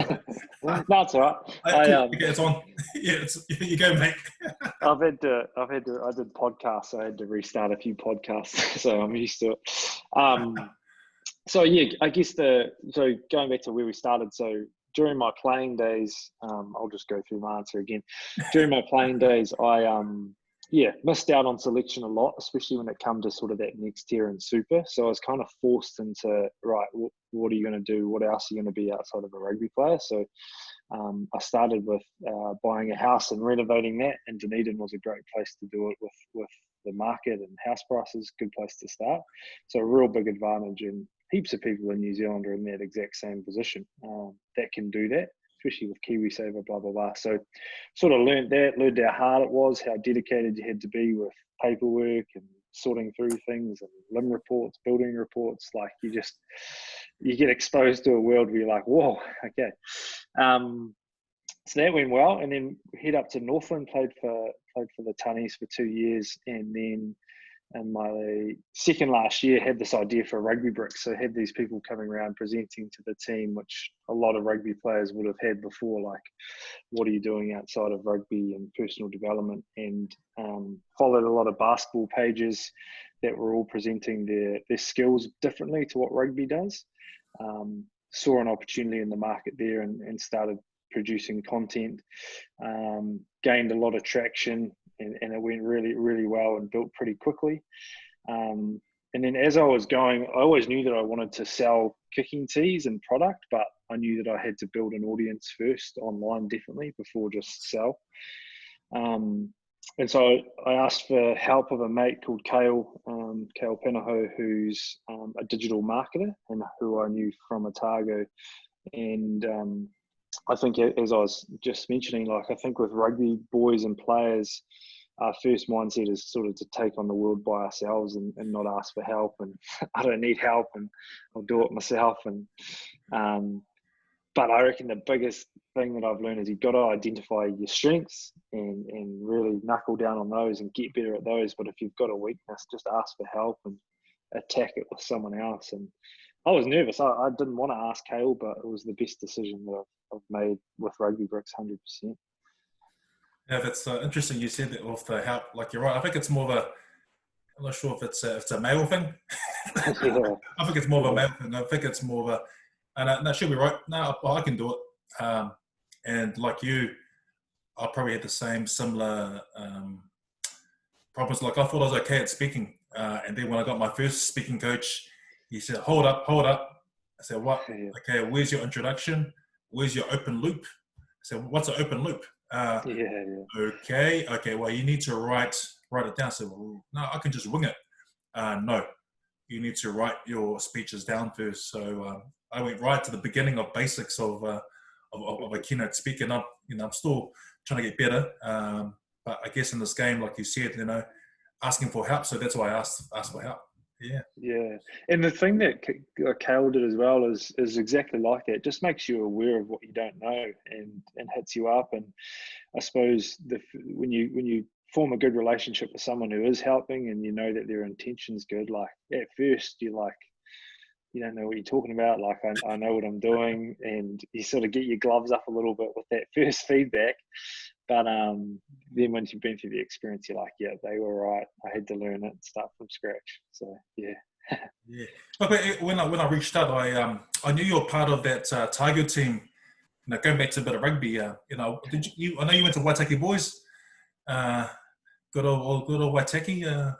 No, it's all right. Okay, it's on. Yeah, you go, mate. I did podcasts, so I had to restart a few podcasts, so I'm used to it. So yeah, I guess so going back to where we started. So during my playing days, I'll just go through my answer again. During my playing days, I missed out on selection a lot, especially when it come to sort of that next tier in super. So I was kind of forced into, right, what are you going to do? What else are you going to be outside of a rugby player? So I started with buying a house and renovating that, and Dunedin was a great place to do it with the market and house prices, good place to start. So a real big advantage, and heaps of people in New Zealand are in that exact same position that can do that, especially with KiwiSaver, blah, blah, blah. So sort of learned how hard it was, how dedicated you had to be with paperwork and sorting through things and limb reports, building reports. Like you get exposed to a world where you're like, whoa, okay. So that went well, and then head up to Northland, played for the Tunnies for 2 years, and then in my second last year had this idea for rugby bricks. So I had these people coming around presenting to the team, which a lot of rugby players would have had before, like, what are you doing outside of rugby and personal development, and followed a lot of basketball pages that were all presenting their skills differently to what rugby does. Saw an opportunity in the market there and started producing content, gained a lot of traction, and it went really, really well and built pretty quickly. And then as I was going, I always knew that I wanted to sell kicking tees and product, but I knew that I had to build an audience first online, definitely, before just sell. And so I asked for help of a mate called Kale Penaho, who's a digital marketer and who I knew from Otago. And I think, as I was just mentioning, like, I think with rugby boys and players, our first mindset is sort of to take on the world by ourselves and not ask for help. And I don't need help, and I'll do it myself. But I reckon the biggest thing that I've learned is you've got to identify your strengths and really knuckle down on those and get better at those. But if you've got a weakness, just ask for help and attack it with someone else. And I was nervous. I didn't want to ask Kale, but it was the best decision that I've made with Rugby Bricks, 100%. Yeah, that's interesting. You said that with the help. Like, you're right. I think it's more of a, I'm not sure if it's a male thing. Yeah. I think it's more of a male thing. I think it's more of a, and that should be right. No, I can do it. And like you, I probably had the similar problems. Like, I thought I was okay at speaking. And then when I got my first speaking coach, he said, hold up. I said, what? Yeah. Okay, where's your introduction? Where's your open loop? I said, what's an open loop? Okay, well, you need to write it down. So, well, no, I can just wing it. No, you need to write your speeches down first. So I went right to the beginning of basics of a keynote speaking. I'm still trying to get better. But I guess in this game, like you said, asking for help. So that's why I asked for help. Yeah. And the thing that Kale did as well is exactly like that. It just makes you aware of what you don't know and hits you up. And I suppose when you form a good relationship with someone who is helping, and you know that their intention's good, like, at first you're like, you don't know what you're talking about. Like, I know what I'm doing, and you sort of get your gloves up a little bit with that first feedback. But then once you've been through the experience, you're like, yeah, they were right. I had to learn it and start from scratch. So yeah. Yeah. But when I reached out, I knew you were part of that Tiger team. Going back to a bit of rugby, I know you went to Waitaki Boys. Good old Waitaki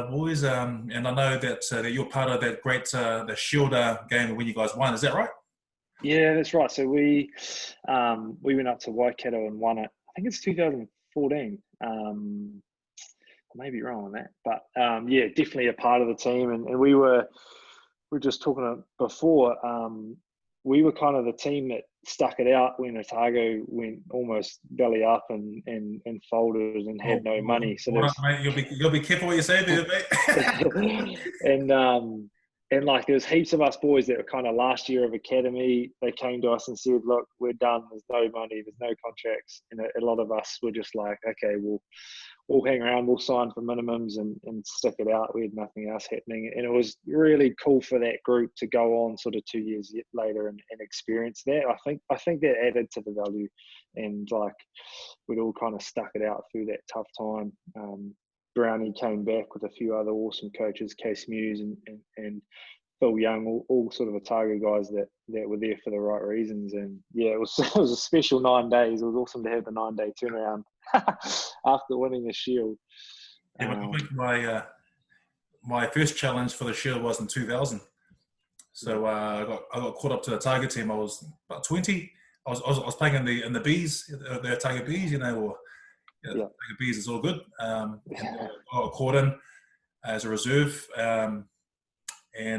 boys. And I know that you're part of that great the Shield game when you guys won. Is that right? Yeah, that's right. So we went up to Waikato and won it. I think it's 2014. I may be wrong on that, but yeah, definitely a part of the team. And we were just talking before. We were kind of the team that stuck it out when Otago went almost belly up and folded and had no money. So mate, you'll be careful what you say there, mate. And like, there was heaps of us boys that were kind of last year of academy. They came to us and said, look, we're done. There's no money. There's no contracts. And a lot of us were just like, okay, we'll hang around. We'll sign for minimums and stick it out. We had nothing else happening. And it was really cool for that group to go on sort of 2 years later and experience that. I think that added to the value. And like, we'd all kind of stuck it out through that tough time. Brownie came back with a few other awesome coaches, Case Muse and Phil Young, all sort of Otago guys that were there for the right reasons. And yeah, it was a special 9 days. It was awesome to have the 9-day turnaround after winning the Shield. Yeah, I think my first challenge for the Shield was in 2000. So I got caught up to the Otago team. I was about 20. I was playing in the Bees, the Otago Bees, or the Bees is all good. I got caught in as a reserve, and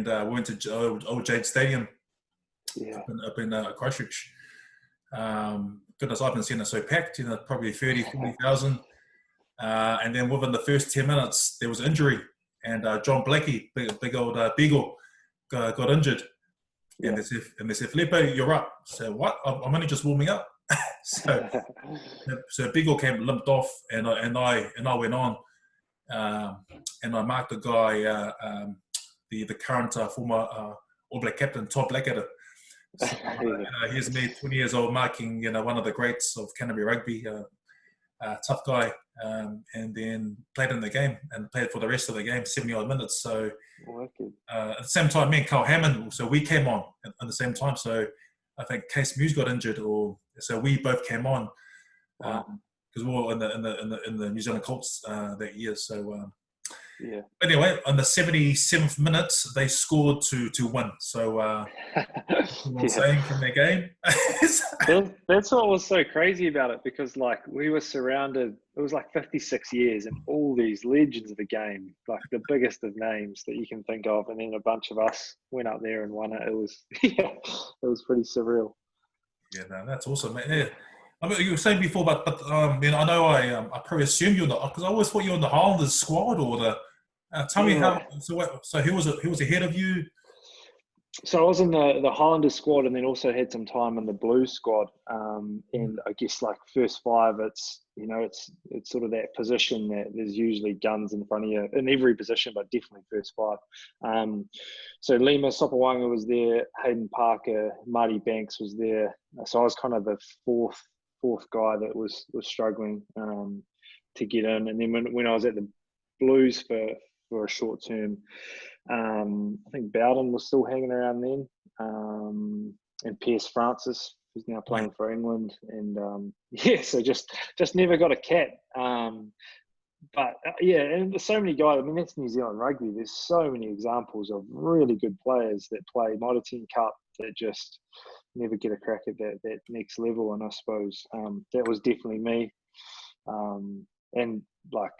we went to Old Jade Stadium up in Christchurch. Goodness, I haven't seen it so packed, probably 30, 40,000. And then within the first 10 minutes, there was an injury, and John Blackie, big old Beagle, got injured. And they said, Filipo, you're up. So what? I'm only just warming up. so Beagle came limped off, and I went on, and I marked the guy, the current former All Black captain, Todd Blackadder. So, here's me, 20 years old, marking one of the greats of Canterbury rugby, tough guy, and then played in the game and played for the rest of the game, 70 odd minutes. So at the same time, me and Carl Hammond, so we came on at the same time. So I think Case Muse got injured, so we both came on because we were in the New Zealand Colts that year. So anyway, on the 77th minute, they scored to win. So saying from their game. That's what was so crazy about it, because like we were surrounded. It was like 56 years and all these legends of the game, like the biggest of names that you can think of, and then a bunch of us went up there and won it. It was it was pretty surreal. Yeah, no, that's awesome, man. Yeah. I mean, you were saying before, but I know I probably assumed you're because I always thought you were in the Highlanders squad or the. Tell me how. So who was ahead of you? So I was in the Highlanders squad, and then also had some time in the Blues squad. And I guess like first five, it's sort of that position that there's usually guns in front of you in every position, but definitely first five. So Lima Sopawanga was there, Hayden Parker, Marty Banks was there. So I was kind of the fourth guy that was struggling to get in. And then when I was at the Blues for a short term, I think Bowden was still hanging around then, and Pierce Francis, who's now playing for England, and so just never got a cap. But and there's so many guys. I mean, that's New Zealand rugby. There's so many examples of really good players that play Mitre 10 Cup that just never get a crack at that next level. And I suppose that was definitely me. And like,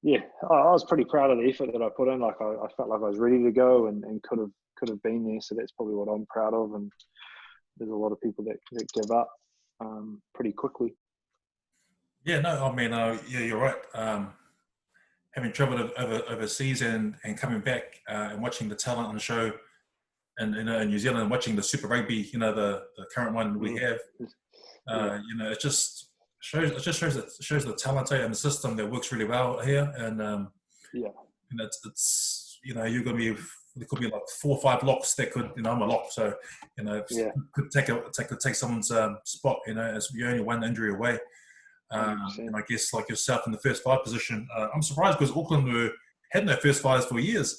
I was pretty proud of the effort that I put in. Like, I felt like I was ready to go and could have been there. So that's probably what I'm proud of. And there's a lot of people that give up pretty quickly. Yeah, no, I mean, you're right. Having travelled overseas and coming back and watching the talent on the show, and in New Zealand, and watching the Super Rugby, the current one we have, it just shows the talent and the system that works really well here, and it's you're gonna be. There could be like 4 or 5 locks that could, I'm a lock, so could take someone's spot, as you're only one injury away. And I guess like yourself in the first 5 position, I'm surprised because Auckland had no first 5s for years.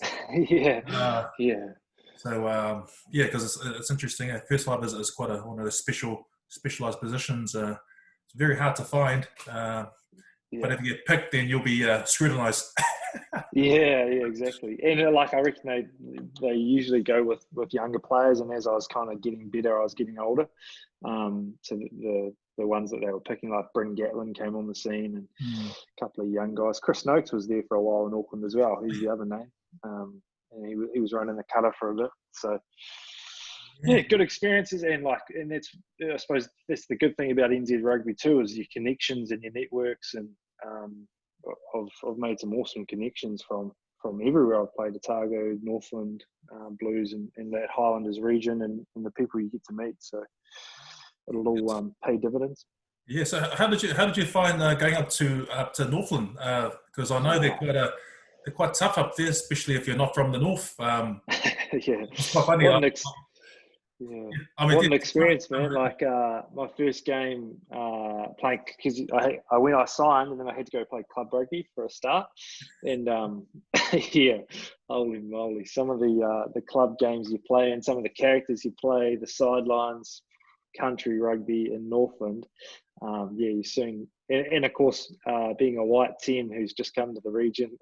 So because it's interesting. First 5 is quite one of those specialized positions. It's very hard to find. But if you get picked, then you'll be scrutinized. Exactly. And like I reckon they usually go with younger players. And as I was kind of getting better, I was getting older. So the ones that they were picking, like Bryn Gatlin came on the scene, and a couple of young guys. Chris Noakes was there for a while in Auckland as well. He's the other name. And he was running the cutter for a bit. So good experiences, and that's, I suppose that's the good thing about NZ rugby too, is your connections and your networks, and I've made some awesome connections from from everywhere. I've played Otago, Northland, Blues, and that Highlanders region, and the people you get to meet. So it'll all pay dividends. Yeah. So how did you find going up to Northland? Because I know they're quite tough up there, especially if you're not from the north. Yeah, it's quite funny. Yeah, I mean, what an experience, man! Like my first game playing, because I signed and then I had to go play club rugby for a start, and yeah, holy moly, some of the club games you play and some of the characters you play, the sidelines, country rugby in Northland. Yeah, you soon, and of course, being a white 10 who's just come to the region,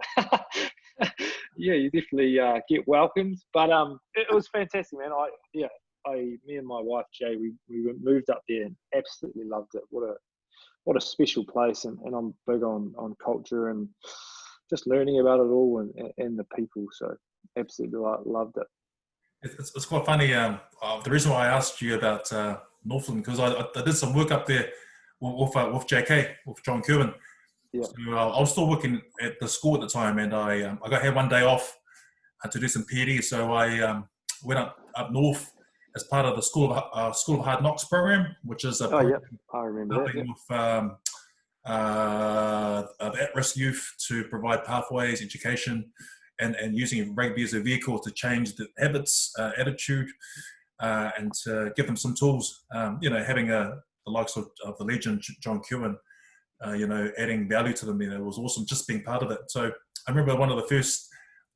yeah, you definitely get welcomed. But it was fantastic, man. Me and my wife Jay, we moved up there and absolutely loved it. What a special place, and I'm big on culture and just learning about it all and the people. So absolutely loved it. It's quite funny. The reason why I asked you about Northland, because I did some work up there with JK, with John Curwin. Yeah. So, I was still working at the school at the time, and I had one day off to do some PD. So I went up north as part of the School of Hard Knocks program, which is I remember helping with the at-risk youth to provide pathways, education, and using rugby as a vehicle to change the habits, attitude, and to give them some tools. Having the likes of the legend John Curwin, adding value to them, it was awesome just being part of it. So I remember one of the first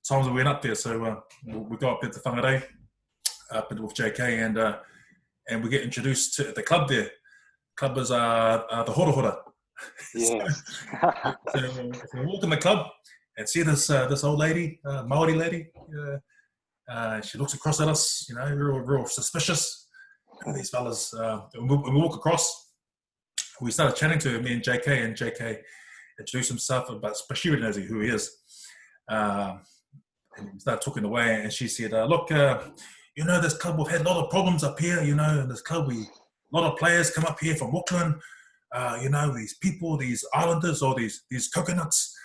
times we went up there. So we got up there to Whangarei, up with JK, and we get introduced to the club there. Club is the Hora Hora. Yes. So we walk in the club and see this old lady, Maori lady. She looks across at us, real suspicious. And these fellas, and we walk across. We started chatting to her, me and JK introduced himself, but she really knows who he is. And we started talking away, and she said, look, this club, we've had a lot of problems up here, in this club, a lot of players come up here from Auckland, these people, these islanders, or these coconuts,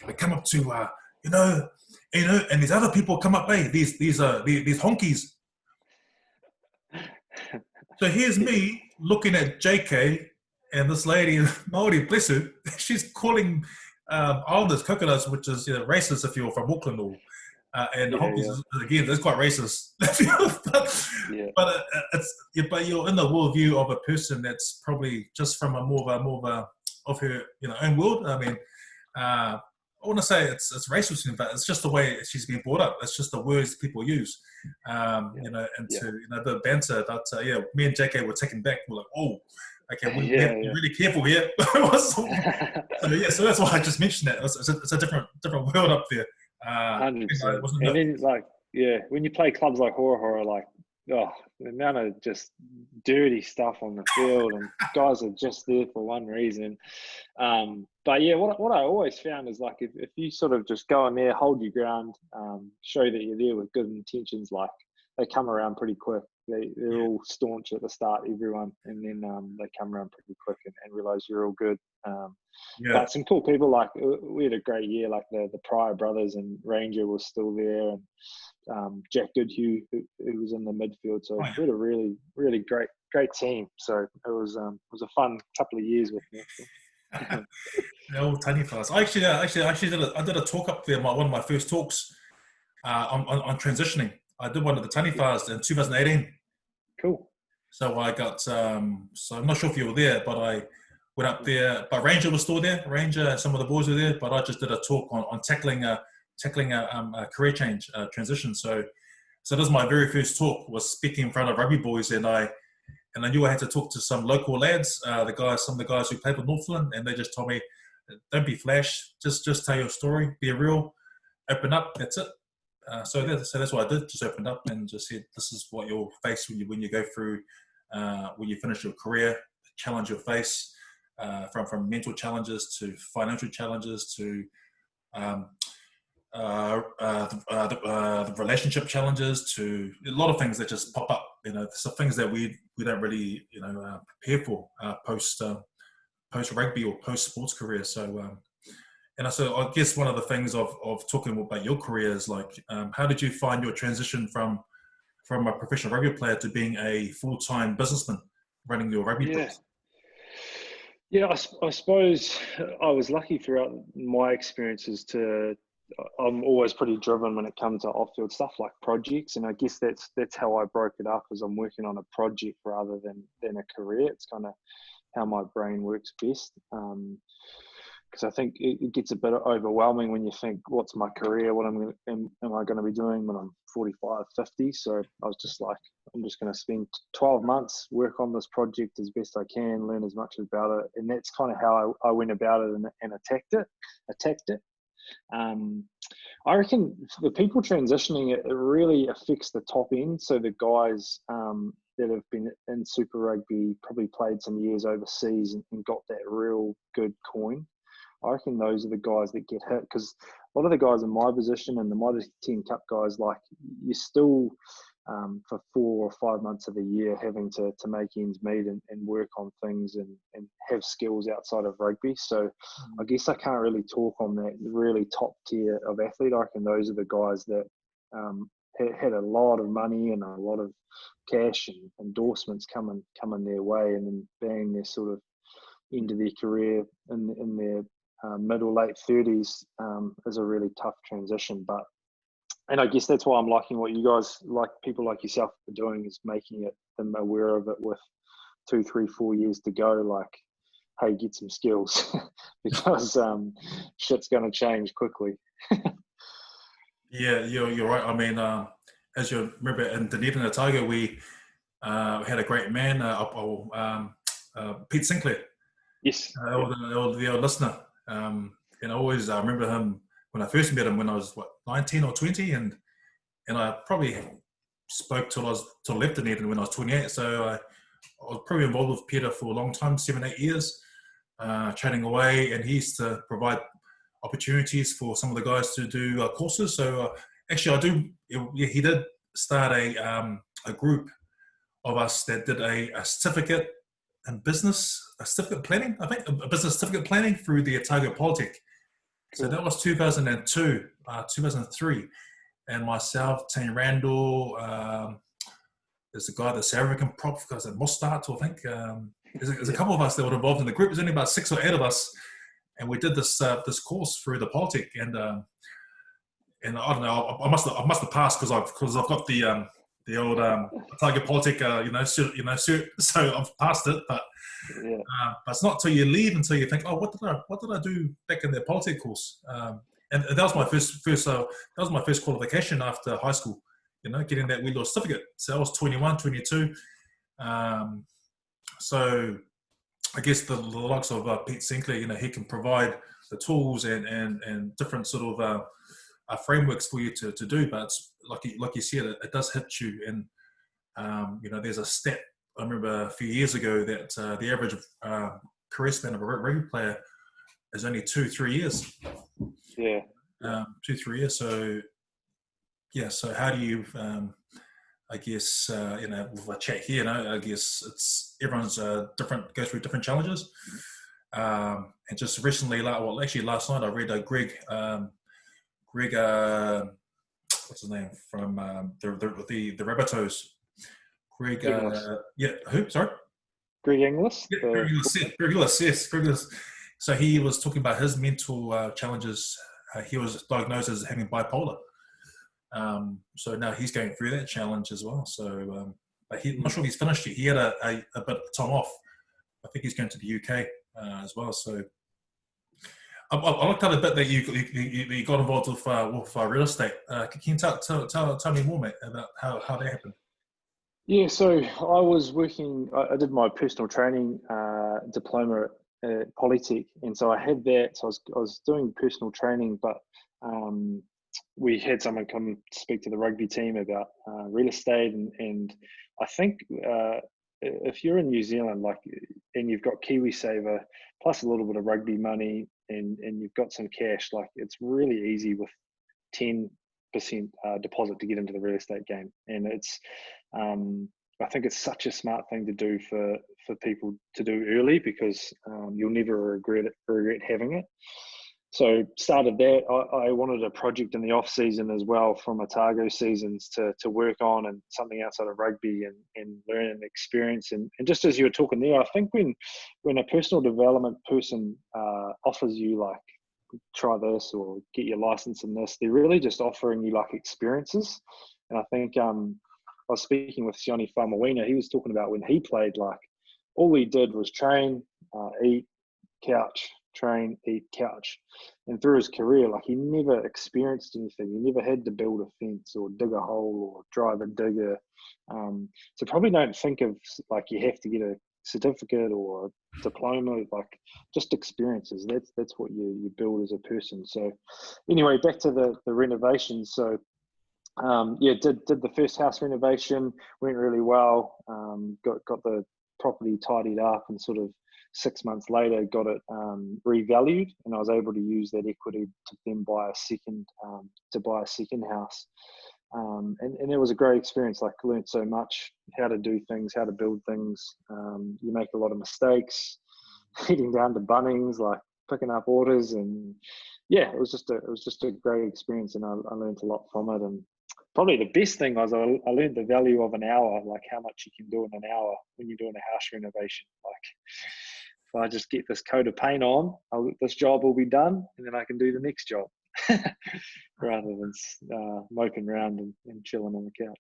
they come up to, and these other people come up, these honkies. So here's me looking at JK and this lady, Maori, bless her, she's calling islanders coconuts, which is racist if you're from Auckland, or and the honkies again, that's quite racist. But you're in the worldview of a person that's probably just from a more of her own world. I mean, I want to say it's racist, but it's just the way she's been brought up. It's just the words people use, the banter. But me and JK were taken back. We're like, oh, okay, we have to be really careful here. So that's why I just mentioned that. It's a different world up there. 100%. And then, when you play clubs like Hora Hora, the amount of just dirty stuff on the field, and guys are just there for one reason. But what I always found is if you sort of just go in there, hold your ground, show that you're there with good intentions, they come around pretty quick. They're all staunch at the start, everyone, and then they come around pretty quick and realize you're all good. But some cool people, we had a great year, the Pryor brothers, and Ranger was still there, and Jack Goodhue, who was in the midfield. So we had a really, really great team. So it was a fun couple of years with them. The old Taniwhas. I did a talk up there. One of my first talks on transitioning. I did one of the Taniwhas in 2018. Cool. So I got so I'm not sure if you were there, but I went up there. But Ranger was still there. Ranger, some of the boys were there. But I just did a talk on tackling a career change, transition. So this is my very first talk, was speaking in front of rugby boys, and I knew I had to talk to some local lads, some of the guys who played for Northland, and they just told me, don't be flash, just tell your story, be real, open up, that's it. So that's what I did, just opened up and just said, this is what you'll face when you go through, when you finish your career, the challenge you'll face, from mental challenges to financial challenges to the relationship challenges, to a lot of things that just pop up. Some things that we don't really prepare for post rugby or post sports career. So And so I guess one of the things of talking about your career is like, how did you find your transition from a professional rugby player to being a full-time businessman running your rugby Yeah. place? Yeah, I suppose I was lucky throughout my experiences I'm always pretty driven when it comes to off-field stuff like projects, and I guess that's how I broke it up, as I'm working on a project rather than a career. It's kind of how my brain works best. Because I think it gets a bit overwhelming when you think, what's my career? Am I going to be doing when I'm 45, 50? So I was just like, I'm just going to spend 12 months, work on this project as best I can, learn as much about it. And that's kind of how I went about it and attacked it. I reckon the people transitioning, it really affects the top end. So the guys that have been in Super Rugby, probably played some years overseas and got that real good coin. I reckon those are the guys that get hit, because a lot of the guys in my position and the Mitre 10 Cup guys, like, you're still for 4 or 5 months of the year having to make ends meet and work on things and have skills outside of rugby. So I guess I can't really talk on that really top tier of athlete. I reckon those are the guys that had a lot of money and a lot of cash and endorsements coming their way, and then bang, they're sort of into their career in their middle, late 30s is a really tough transition. And I guess that's why I'm liking what you guys, like people like yourself, are doing, is making them aware of it with 2, 3, 4 years to go. Like, hey, get some skills because shit's going to change quickly. Yeah, you're right. I mean, as you remember, in Dunedin and Otago, we had a great man, Pete Sinclair. Yes. The old listener. And I remember him when I first met him when I was 19 or 20, and I probably spoke till I left Dunedin when I was 28. So I was probably involved with Peter for a long time, 7, 8 years, chatting away, and he used to provide opportunities for some of the guys to do courses. So actually, he did start a group of us that did a certificate in business, a certificate planning, I think, a business certificate planning through the Otago Polytech. Cool. So that was 2002, 2003. And myself, Tane Randall, there's a guy, the South African prop, guys at Mostart, I think. There's a couple of us that were involved in the group. There's only about 6 or 8 of us. And we did this course through the Polytech. And I don't know, I must have passed because I've got the old Otago Polytech, cert, so I've passed it, but it's not till you leave until you think, oh, what did I do back in the Polytech course? And that was my first qualification after high school, getting that wee little certificate. So I was 21, 22. So I guess the likes of Pete Sinclair, he can provide the tools and different sort of frameworks for you to do, but it's, like you said, it does hit you. And there's a stat I remember a few years ago that the average career span of a rugby player is only 2-3 years. Yeah. 2-3 years. So yeah. So how do you? I guess with a chat here, I guess it's everyone's different, goes through different challenges. And just recently, last night I read Greg, what's his name, from the Rabbitohs. Greg, who? Sorry? Greg Inglis? Yeah, Greg Inglis, yes. Greg Inglis. So he was talking about his mental challenges. He was diagnosed as having bipolar. So now he's going through that challenge as well. So I'm not sure if he's finished yet. He had a bit of time off. I think he's going to the UK as well. So I looked at a bit that you got involved with real estate. Can you tell me more, mate, about how that happened? Yeah, so I was working. I did my personal training diploma at Polytech, and so I had that. So I was doing personal training, but we had someone come speak to the rugby team about real estate, and I think if you're in New Zealand, and you've got KiwiSaver plus a little bit of rugby money, and you've got some cash, it's really easy with 10% deposit to get into the real estate game. And it's I think it's such a smart thing to do for people to do early, because you'll never regret having it. So started that. I wanted a project in the off season as well from Otago seasons to work on, and something outside of rugby and learn and experience. And just as you were talking there, I think when a personal development person offers you like, try this or get your license in this, they're really just offering you like experiences. And I think I was speaking with Sione Famawina. He was talking about when he played, like all he did was train, eat, couch, train, eat, couch. And through his career, like he never experienced anything. He never had to build a fence or dig a hole or drive a digger. So probably don't think of like you have to get a certificate or a diploma, like just experiences. That's what you build as a person. So anyway, back to the renovations. So did the first house renovation, went really well. Got the property tidied up, and sort of 6 months later got it revalued, and I was able to use that equity to then buy a second house. And it was a great experience. Like, learned so much, how to do things, how to build things. You make a lot of mistakes, heading down to Bunnings, like picking up orders, and yeah, it was just a great experience, and I learned a lot from it. And probably the best thing was I learned the value of an hour, like how much you can do in an hour when you're doing a house renovation. Like, if I just get this coat of paint on, this job will be done, and then I can do the next job. Rather than moping around and chilling on the couch.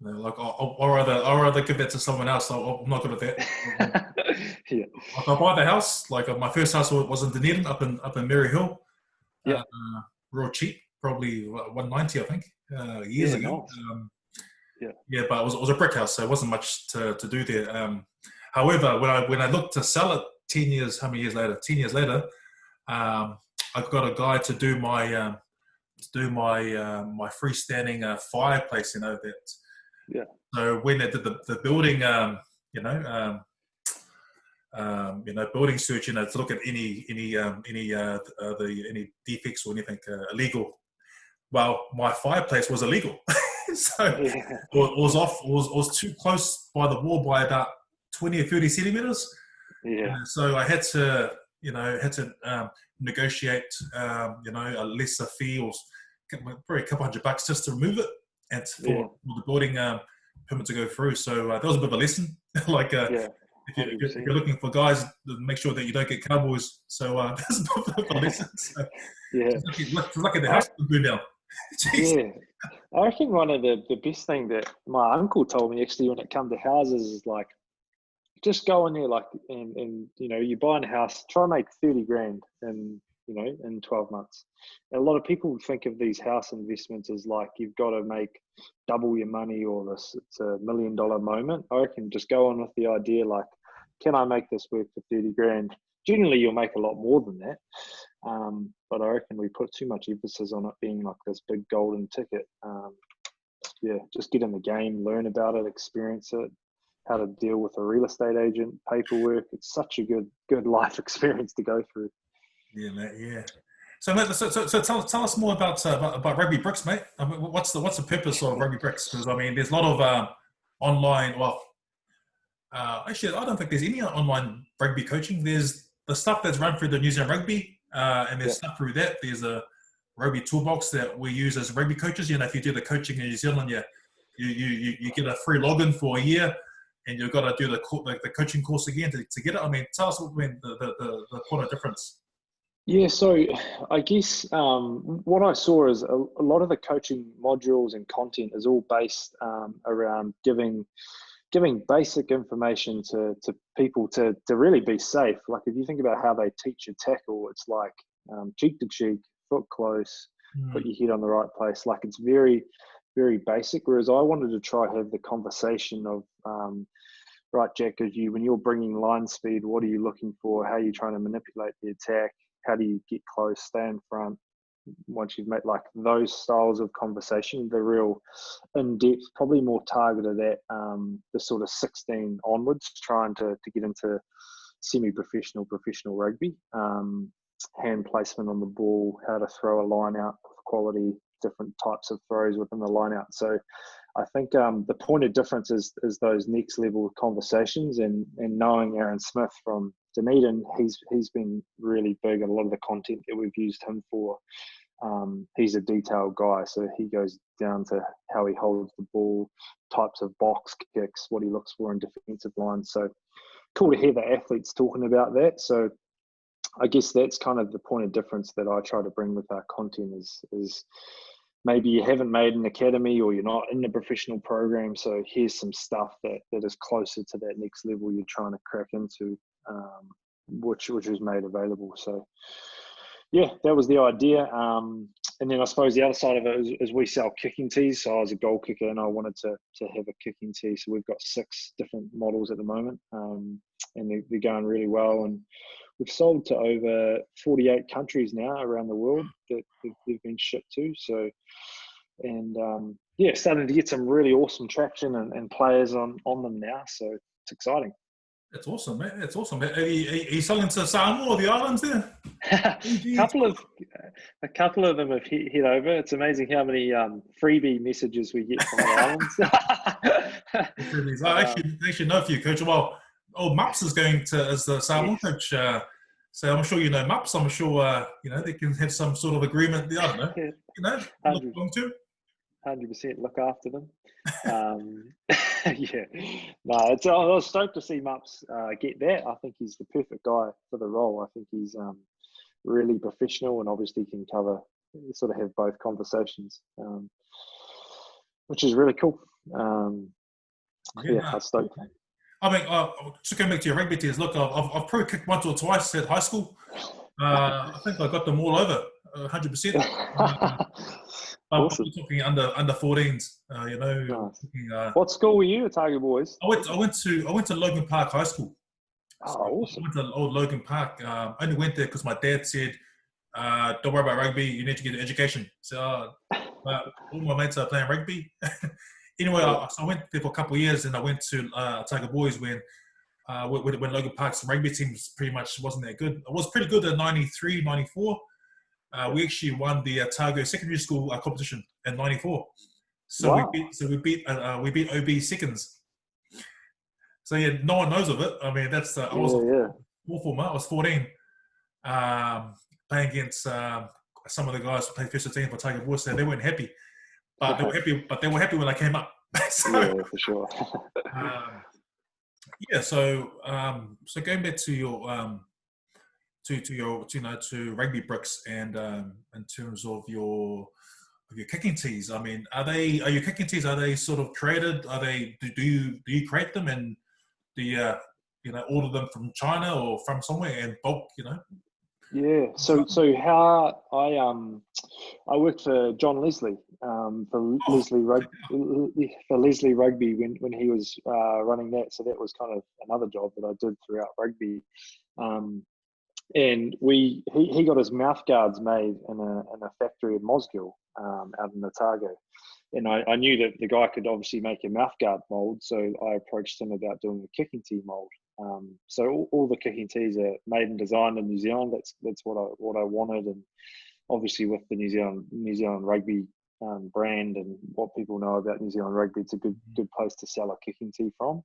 No, like I'll rather give that to someone else. I'm not good at that. Yeah. Like, I buy the house. Like, my first house was in Dunedin, up in Mary Hill. Yeah. Real cheap, probably $190, I think, years ago. Nice. Yeah, but it was a brick house, so it wasn't much to do there. However, when I looked to sell it 10 years, how many years later? 10 years later, I got a guy to do my my freestanding fireplace. That. Yeah. So when they did the building, building search, to look at any defects or anything illegal. Well, my fireplace was illegal, so it was too close by the wall by about 20 or 30 centimeters. Yeah. So I had to negotiate a lesser fee, or probably a couple $100 just to remove it, and for the building permit to go through. So that was a bit of a lesson. Like, if you're looking for guys, make sure that you don't get cowboys. So that's a bit of a lesson. So, lucky the house burned down. Yeah, I reckon one of the best thing that my uncle told me, actually, when it comes to houses, is like, just go in there, like, and you buy a house, try and make 30 grand in 12 months. And a lot of people think of these house investments as like, you've got to make double your money, or it's a $1 million moment. I reckon just go on with the idea, like, can I make this work for 30 grand? Generally, you'll make a lot more than that. But I reckon we put too much emphasis on it being like this big golden ticket. Just get in the game, learn about it, experience it, how to deal with a real estate agent, paperwork. It's such a good life experience to go through. Yeah, mate. Yeah. So tell us more about Rugby Bricks, mate. I mean, what's the purpose of Rugby Bricks? Because, I mean, there's a lot of online. Well, actually, I don't think there's any online rugby coaching. There's the stuff that's run through the New Zealand Rugby, and there's stuff through that. There's a rugby toolbox that we use as rugby coaches. If you do the coaching in New Zealand, you get a free login for a year, and you've got to do the coaching course again to get it. I mean, tell us the point of difference. Yeah, so I guess what I saw is a lot of the coaching modules and content is all based around giving basic information to people to really be safe. Like, if you think about how they teach a tackle, it's like cheek to cheek, foot close, put your head on the right place. Like, it's very, very basic. Whereas I wanted to try have the conversation of, right, Jack, when you're bringing line speed, what are you looking for? How are you trying to manipulate the attack? How do you get close, stay in front? Once you've made like those styles of conversation, the real in-depth, probably more targeted at the sort of 16 onwards, trying to get into semi-professional, professional rugby, hand placement on the ball, how to throw a line out with quality, different types of throws within the line out. So I think the point of difference is those next level conversations, and knowing Aaron Smith from Dunedin, he's been really big. A lot of the content that we've used him for, he's a detailed guy, so he goes down to how he holds the ball, types of box kicks, what he looks for in defensive lines. So cool to hear the athletes talking about that. So I guess that's kind of the point of difference that I try to bring with our content is maybe you haven't made an academy or you're not in the professional program. So here's some stuff that is closer to that next level you're trying to crack into, which was made available. So yeah, that was the idea. And then I suppose the other side of it is we sell kicking tees. So I was a goal kicker and I wanted to have a kicking tee. So we've got 6 different models at the moment, and they're going really well. And we've sold to over 48 countries now around the world that they've been shipped to. So, and yeah, starting to get some really awesome traction and players on them now. So it's exciting. That's awesome, mate. That's awesome. Are you selling to Samoa or the islands there? A couple of them have hit over. It's amazing how many freebie messages we get from the islands. I actually know a few, Coach. Well, Maps is going to as the Samoa coach. So I'm sure you know Maps. I'm sure they can have some sort of agreement. I don't know. 100%. 100% look after them. Yeah, no, I was stoked to see Mups get that. I think he's the perfect guy for the role. I think he's really professional and obviously can sort of have both conversations, which is really cool. I was stoked. I mean, just going back to your rugby teams, look, I've probably kicked once or twice at high school. I think I got them all over, 100%. Awesome. I'm talking under 14s, Nice. Talking, what school were you, Otago boys? I went to Logan Park High School. Oh, so awesome. I went to old Logan Park. I only went there because my dad said, "Don't worry about rugby. You need to get an education." So, but all my mates are playing rugby. Anyway, so I went there for a couple of years, and I went to Otago boys when Logan Park's rugby team pretty much wasn't that good. It was pretty good in 93, 94. We actually won the Otago secondary school competition in '94. So wow. we beat OB seconds. So yeah, no one knows of it. I mean, that's I was I was 14, playing against some of the guys who played first team for Otago boys. So they weren't happy, but they were happy when I came up. So, yeah, for sure. So going back to your to rugby bricks and in terms of your kicking tees. I mean, are your kicking tees? Are they sort of created? Are they do you create them and do you order them from China or from somewhere in bulk? Yeah. So how I worked for John Leslie for Leslie Rugby when he was running that. So that was kind of another job that I did throughout rugby. And he got his mouth guards made in a factory in Mosgiel out in Otago. And I knew that the guy could obviously make a mouth guard mold, so I approached him about doing a kicking tee mold. So all the kicking tees are made and designed in New Zealand. That's what I wanted, and obviously with the New Zealand rugby brand and what people know about New Zealand rugby, it's a good place to sell a kicking tee from.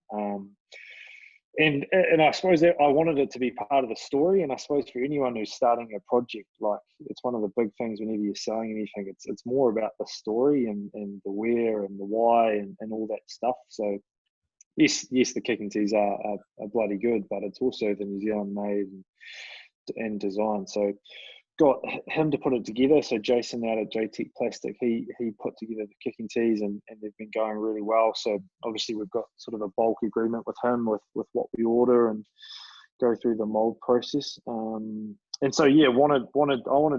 And I suppose that I wanted it to be part of the story. And I suppose for anyone who's starting a project, like it's one of the big things whenever you're selling anything, it's more about the story and the where and the why and all that stuff. So yes, the kicking tees are bloody good, but it's also the New Zealand made and design. So got him to put it together. So Jason out at JTech Plastic, he put together the kicking tees and they've been going really well. So obviously we've got sort of a bulk agreement with him with what we order and go through the mold process. And so yeah, I wanted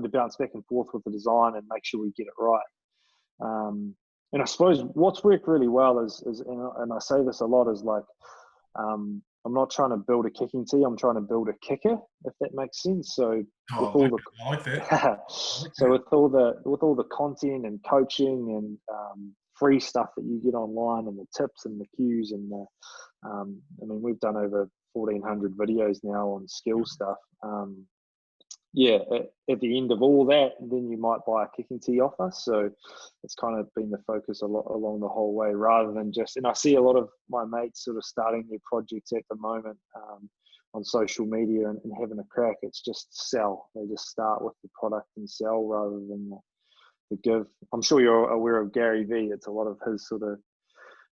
to bounce back and forth with the design and make sure we get it right. And I suppose what's worked really well is and I say this a lot, is like I'm not trying to build a kicking tee. I'm trying to build a kicker, if that makes sense. So with all the content and coaching and free stuff that you get online and the tips and the cues and I mean, we've done over 1,400 videos now on skill stuff. yeah, at the end of all that, then you might buy a kicking tee off us. So it's kind of been the focus a lot along the whole way, rather than just. And I see a lot of my mates sort of starting their projects at the moment on social media and having a crack. It's just sell. They just start with the product and sell rather than the give. I'm sure you're aware of Gary Vee. It's a lot of his sort of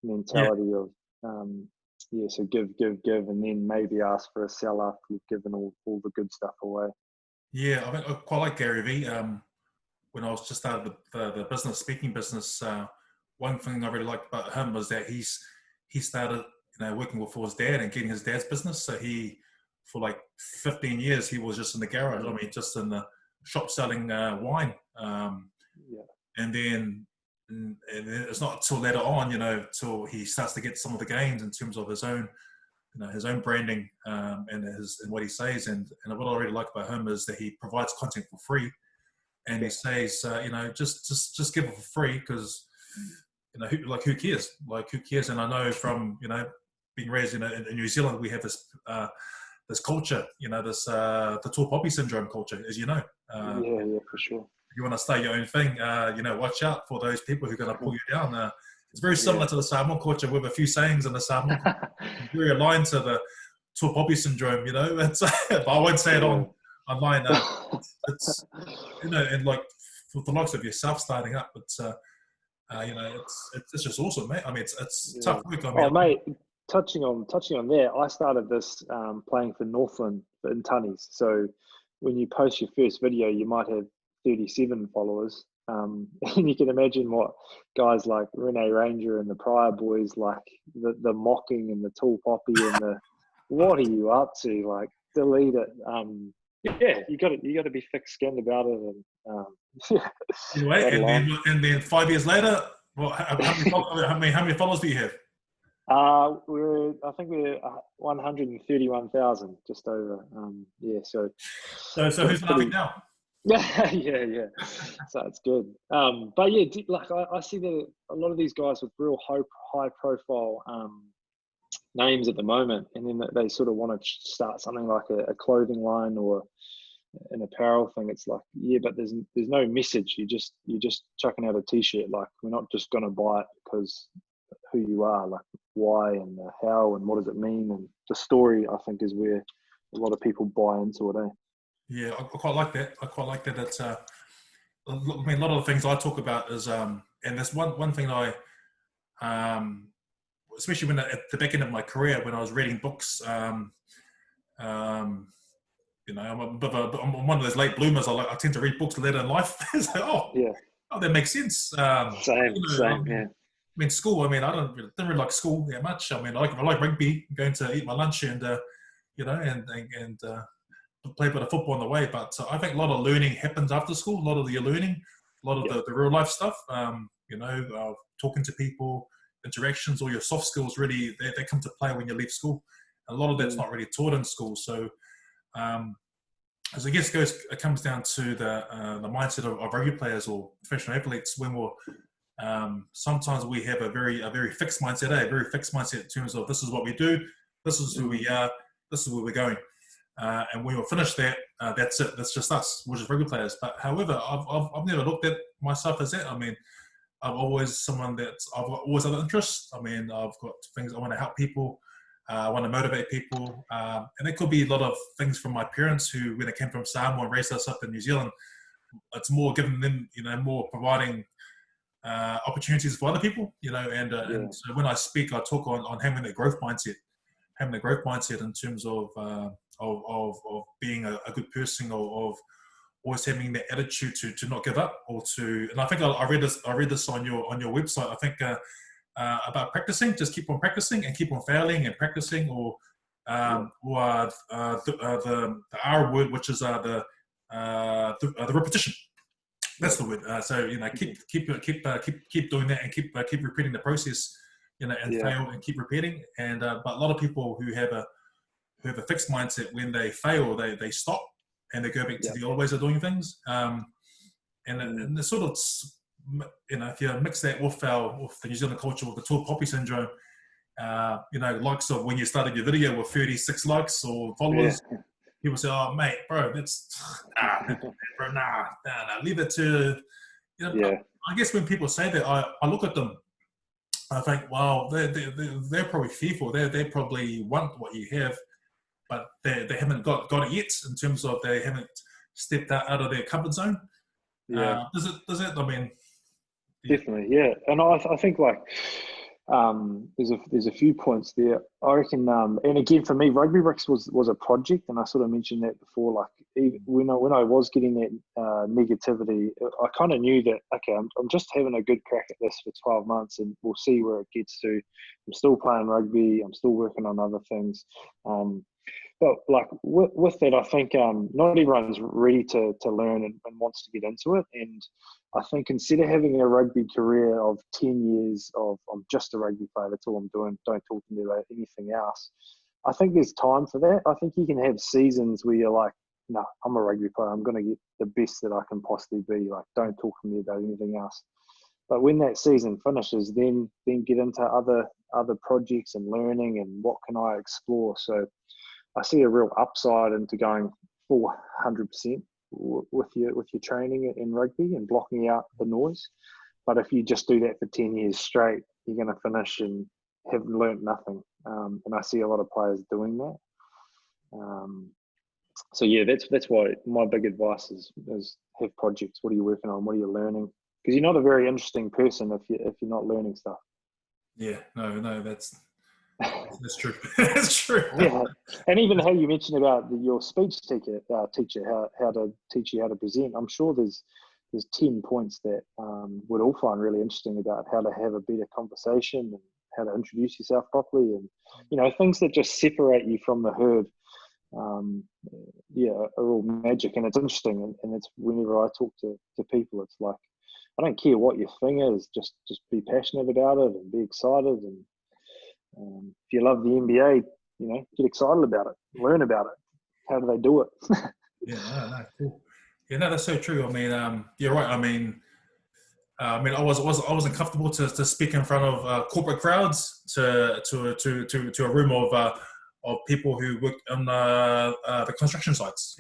mentality of so give, and then maybe ask for a sell after you've given all the good stuff away. Yeah, I think I quite like Gary Vee. When I was just started the speaking business, one thing I really liked about him was that he started working for his dad and getting his dad's business. So for like 15 years he was just in the garage. I mean, just in the shop selling wine. And then it's not till later on, till he starts to get some of the gains in terms of his own branding and what he says. And what I really like about him is that he provides content for free, and he says, just give it for free because who cares? Like, who cares? And I know from being raised in New Zealand, we have this culture, the tall poppy syndrome culture, as you know. Yeah, for sure. You want to start your own thing, watch out for those people who are going to pull you down. It's very similar to the Samoan culture with a few sayings in the Samoan culture. Very aligned to the tall poppy syndrome, It's, but I won't say it online. It's and like for the likes of yourself starting up, it's just awesome, mate. I mean, it's tough work. I mean, mate, touching on there, I started this playing for Northland in Tunnies. So when you post your first video, you might have 37 followers, and you can imagine what guys like Rene Ranger and the Prior Boys, like the mocking and the tall poppy and the what are you up to? Like, delete it. You got to be thick-skinned about it. And anyway, and then 5 years later, well, how many followers do you have? I think we're 131,000, just over. So who's laughing now? yeah. So it's good. But yeah, like I see that a lot of these guys with real high profile names at the moment, and then they sort of want to start something like a clothing line or an apparel thing. It's like, but there's no message. You're just chucking out a t-shirt. Like, we're not just going to buy it because who you are, like why and the how and what does it mean, and the story, I think, is where a lot of people buy into it. Yeah, I quite like that. It's I mean, a lot of the things I talk about is and there's one thing I especially when at the back end of my career, when I was reading books, I'm one of those late bloomers. I tend to read books later in life. So, that makes sense. Same. Yeah. I mean, school. I mean, I didn't really like school that much. I mean, I like rugby, going to eat my lunch and play a bit of football on the way. But I think a lot of learning happens after school. A lot of your learning, a lot of the real life stuff. Talking to people, interactions, all your soft skills really they come to play when you leave school. A lot of that's not really taught in school. So, as I guess it comes down to the mindset of rugby players or professional athletes. When we're sometimes we have a very fixed mindset, a very fixed mindset in terms of this is what we do, this is who we are, this is where we're going. And when we finish that, that's it. That's just us. We're just rugby players. But however, I've never looked at myself as that. I mean, I'm always someone I've got always other interests. I mean, I've got things I want to help people. I want to motivate people. And it could be a lot of things from my parents who, when they came from Samoa and raised us up in New Zealand, it's more giving them, more providing opportunities for other people, and so when I speak, I talk on having the growth mindset in terms of being a good person, or of always having that attitude to not give up, or to. And I think I read this on your website. I think about practicing, just keep on practicing and keep on failing and practicing, or the R word, which is the repetition. That's the word. So keep doing that and keep repeating the process, and fail and keep repeating. And but a lot of people who have a fixed mindset, when they fail, they stop and they go back to the old ways of doing things. And the sort of, if you mix that with the New Zealand culture, with the tall poppy syndrome, likes of when you started your video with 36 likes or followers. people say, "Oh, mate, bro, that's bro, nah, leave it to." I guess when people say that, I look at them. I think, wow, they're probably fearful. They probably want what you have, but they haven't got it yet in terms of they haven't stepped out of their comfort zone. Yeah. Does it? I mean, Definitely, yeah. And I think like there's a few points there. I reckon, and again for me, Rugby Bricks was a project, and I sort of mentioned that before. Like even when I was getting that negativity, I kind of knew that okay, I'm just having a good crack at this for 12 months, and we'll see where it gets to. I'm still playing rugby. I'm still working on other things. But like with that, I think not everyone's ready to learn and wants to get into it. And I think instead of having a rugby career of 10 years of I'm just a rugby player, that's all I'm doing, don't talk to me about anything else, I think there's time for that. I think you can have seasons where you're like, no, I'm a rugby player. I'm going to get the best that I can possibly be. Like, don't talk to me about anything else. But when that season finishes, then get into other projects and learning and what can I explore. So I see a real upside into going 400% with your training in rugby and blocking out the noise. But if you just do that for 10 years straight, you're going to finish and have learnt nothing. And I see a lot of players doing that. So yeah, that's why my big advice is have projects. What are you working on? What are you learning? Because you're not a very interesting person if you're not learning stuff. Yeah, no, that's true. That's true. Yeah, and even how you mentioned about your speech teacher how to teach you how to present. I'm sure there's 10 points that we'd all find really interesting about how to have a better conversation and how to introduce yourself properly, and things that just separate you from the herd. Are all magic, and it's interesting. And it's whenever I talk to people, it's like I don't care what your thing is, just be passionate about it and be excited. And if you love the NBA, get excited about it, learn about it. How do they do it? No, cool. Yeah, no, that's so true. I mean, you're right. I mean, I wasn't comfortable to speak in front of corporate crowds to a room of people who work on the construction sites.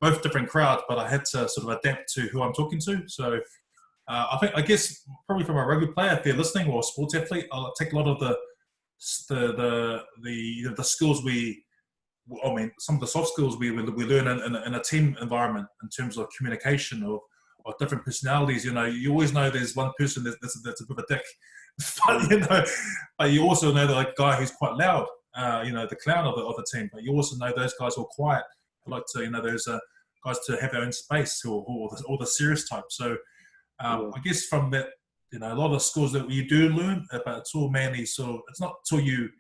Both different crowds, but I had to sort of adapt to who I'm talking to. So I guess probably from a rugby player, if they're listening, or a sports athlete, I'll take a lot of the skills some of the soft skills we learn in a team environment in terms of communication or different personalities. You always know there's one person that's a bit of a dick, but you also know the guy who's quite loud, the clown of the team. But you also know those guys who are quiet, who like to, those guys to have their own space, or the serious type. So I guess from that, a lot of the skills that you do learn, but it's all mainly it's not till you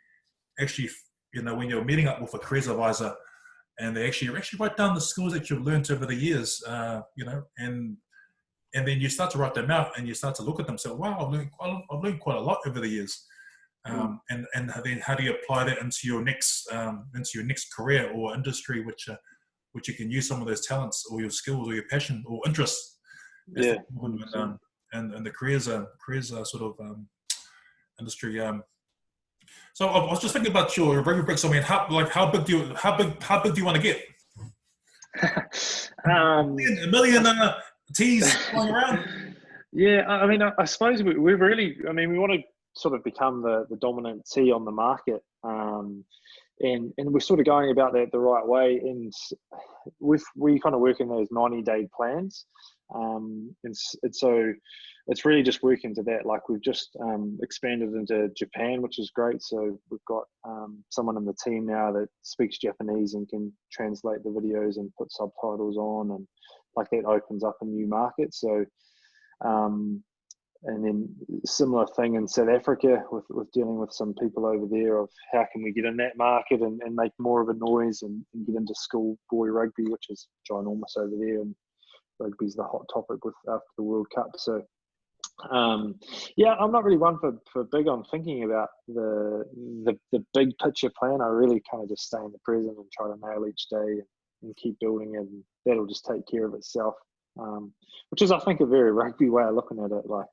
actually, when you're meeting up with a careers advisor and they actually write down the skills that you've learned over the years, and then you start to write them out and you start to look at them and say, wow, I've learned quite a lot over the years. And then how do you apply that into your next career or industry, which you can use some of those talents or your skills or your passion or interests. And the careers sort of industry. So I was just thinking about your rugby bricks. I mean, how big do you want to get? A million T's flying around. Yeah, I mean, I suppose we really, we want to sort of become the dominant T on the market, and we're sort of going about that the right way. And we kind of work in those 90-day plans, and so it's really just working to that. Like we've just expanded into Japan, which is great. So we've got someone in the team now that speaks Japanese and can translate the videos and put subtitles on, and like that opens up a new market. So and then similar thing in South Africa with dealing with some people over there of how can we get in that market and make more of a noise and get into school boy rugby, which is ginormous over there, and rugby's the hot topic after the World Cup. So I'm not really one for big on thinking about the big picture plan. I really kind of just stay in the present and try to nail each day and keep building it, and that'll just take care of itself. Which is, I think, a very rugby way of looking at it. Like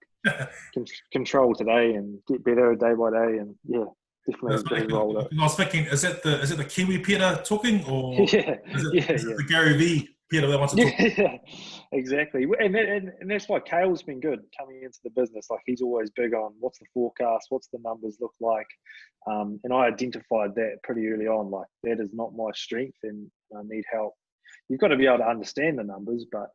control today and get better day by day, and definitely getting rolled up. I was thinking, is it the Kiwi Peter talking, or is it the Gary V Peter that wants to talk? Yeah, exactly. And that's why Kale's been good coming into the business. Like, he's always big on what's the forecast, what's the numbers look like. And I identified that pretty early on. Like, that is not my strength, and I need help. You've got to be able to understand the numbers, but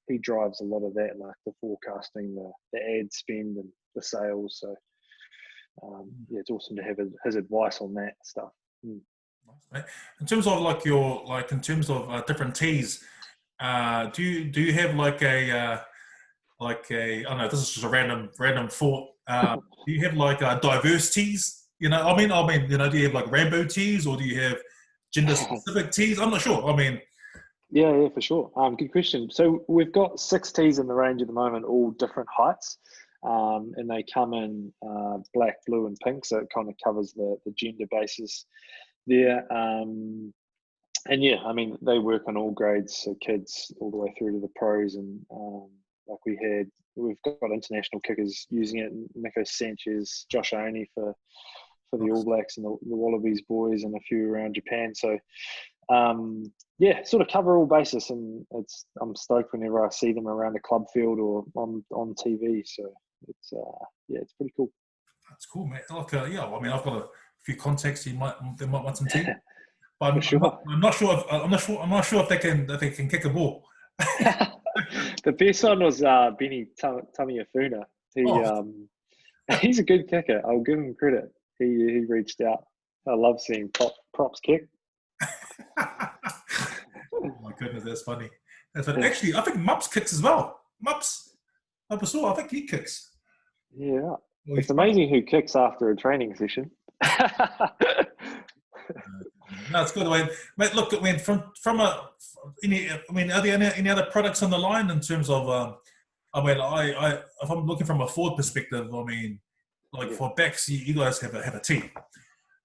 he drives a lot of that, like the forecasting, the ad spend, and the sales. So yeah, it's awesome to have his advice on that stuff. In terms of in terms of different teas, do you have I don't know, this is just a random thought. Do you have diverse teas? You know, I mean, you know, do you have like rainbow teas, or do you have gender specific teas? I'm not sure. I mean, yeah, for sure. Good question. So we've got 6 teas in the range at the moment, all different heights. And they come in black, blue, and pink, so it kind of covers the gender basis there. And yeah, I mean, they work on all grades, so kids all the way through to the pros. And we've got international kickers using it: Nico Sanchez, Josh Oney for the All Blacks, and the Wallabies boys, and a few around Japan. So yeah, sort of cover all bases, and I'm stoked whenever I see them around the club field or on TV. So it's it's pretty cool. That's cool, mate. Yeah, I mean, I've got a few contacts. They might want some tea. But I'm not sure if they can kick a ball. The best one was Benny Tamiafuna. He's a good kicker. I'll give him credit. He reached out. I love seeing props kick. Oh my goodness, that's funny. Actually, I think Mups kicks as well. Mups, I think he kicks. Yeah, well, it's amazing who kicks after a training session. No, it's good. Mate, look, are there any other products on the line in terms of? If I'm looking from a forward perspective, I mean, for backs, you guys have a team.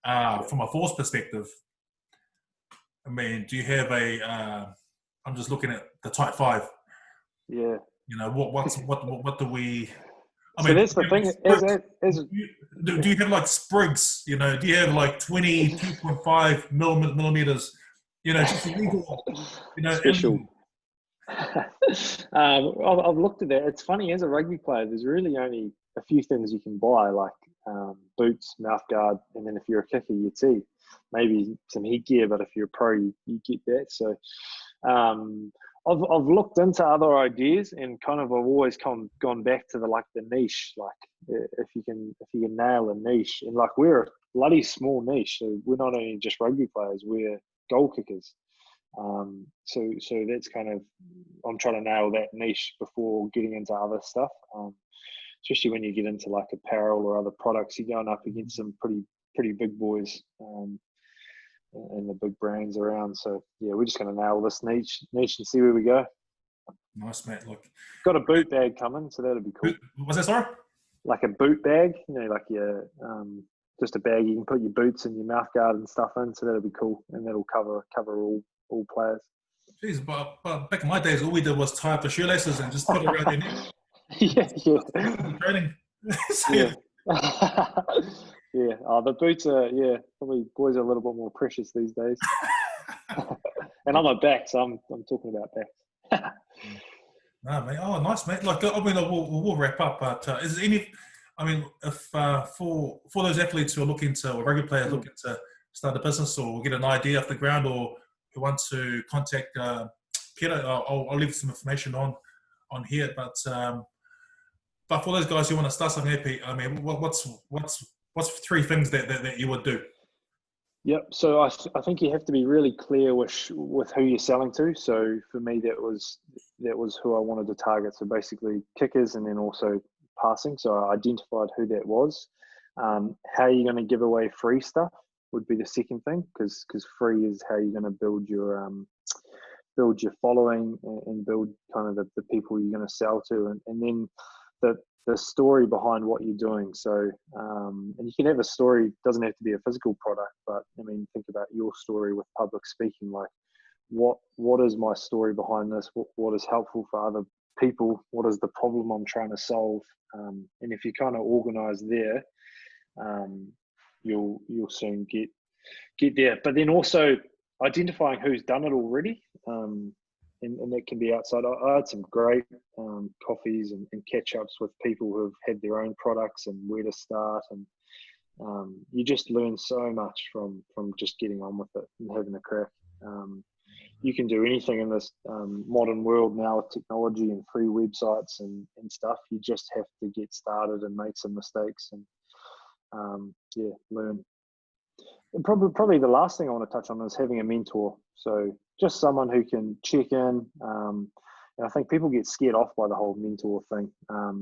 From a force perspective, I mean, do you have I'm just looking at the Type 5. Yeah. You know, what do we? So that's the thing. Do you have like sprigs? You know, do you have like 22.5 millimeters? You know, just illegal. You know, special. I've looked at that. It's funny, as a rugby player, there's really only a few things you can buy, like boots, mouthguard, and then if you're a kicker, your tee. Maybe some heat gear, but if you're a pro, you get that. So I've looked into other ideas, and kind of I've always gone back to the niche. Like, if you can nail a niche, and like, we're a bloody small niche, so we're not only just rugby players, we're goal kickers. So that's kind of, I'm trying to nail that niche before getting into other stuff. Especially when you get into like apparel or other products, you're going up against some pretty big boys. And the big brands around. So yeah, we're just going to nail this niche and see where we go. Nice, mate. Look, got a boot bag coming, so that'll be cool. What's that, sorry? Like a boot bag, you know, like your just a bag you can put your boots and your mouthguard and stuff in. So that'll be cool, and that'll cover all players. Jeez, but back in my days, all we did was tie up the shoelaces and just put it around your neck. Yeah. Training. Yeah. Yeah, the boots are, probably boys are a little bit more precious these days. And I'm a back, so I'm talking about backs. No, mate. Oh, nice, mate. Like, I mean, we'll wrap up. But is there any? I mean, if for those athletes who are looking to, or rugby players looking to start a business or get an idea off the ground, or who want to contact Peter, I'll leave some information on here. But for those guys who want to start something, Pete, I mean, what's 3 things that you would do? Yep. So I think you have to be really clear with who you're selling to. So for me, that was who I wanted to target. So basically kickers, and then also passing. So I identified who that was. How are you going to give away free stuff would be the second thing, because free is how you're going to build your following and build kind of the people you're going to sell to, and then the story behind what you're doing. So, and you can have a story, doesn't have to be a physical product, but I mean, think about your story with public speaking. Like, what is my story behind this? What is helpful for other people? What is the problem I'm trying to solve? And if you kind of organize there, you'll soon get there. But then also identifying who's done it already, and that can be outside. I had some great coffees and catch-ups with people who have had their own products and where to start, and you just learn so much from just getting on with it and having a crack. You can do anything in this modern world now with technology and free websites and stuff. You just have to get started and make some mistakes and learn. And probably the last thing I want to touch on is having a mentor. So just someone who can check in. And I think people get scared off by the whole mentor thing.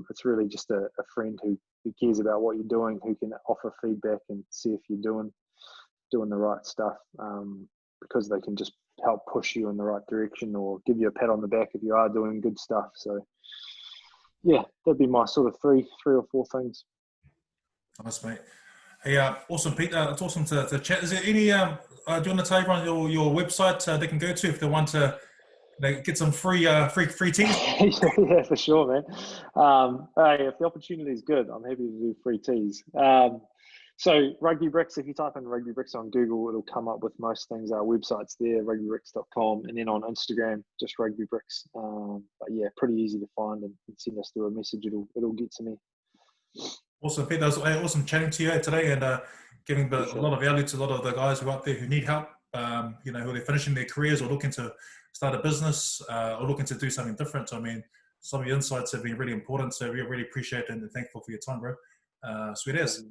It's really just a friend who cares about what you're doing, who can offer feedback and see if you're doing the right stuff, because they can just help push you in the right direction or give you a pat on the back if you are doing good stuff. So yeah, that'd be my sort of three or four things. Nice, mate. Hey, awesome, Peter. It's awesome to chat. Is there any, do you want to tell everyone your website they can go to if they want to get some free teas? Yeah, for sure, man. Hey, if the opportunity is good, I'm happy to do free teas. So Rugby Bricks, if you type in Rugby Bricks on Google, it'll come up with most things. Our website's there, rugbybricks.com, and then on Instagram, just Rugby Bricks. But yeah, pretty easy to find, and send us through a message. It'll get to me. Awesome, Peter. It was awesome chatting to you today and giving a lot of value to a lot of the guys who are out there who need help, who are finishing their careers or looking to start a business or looking to do something different. I mean, some of your insights have been really important, so we really appreciate it and thankful for your time, bro. Sweet as.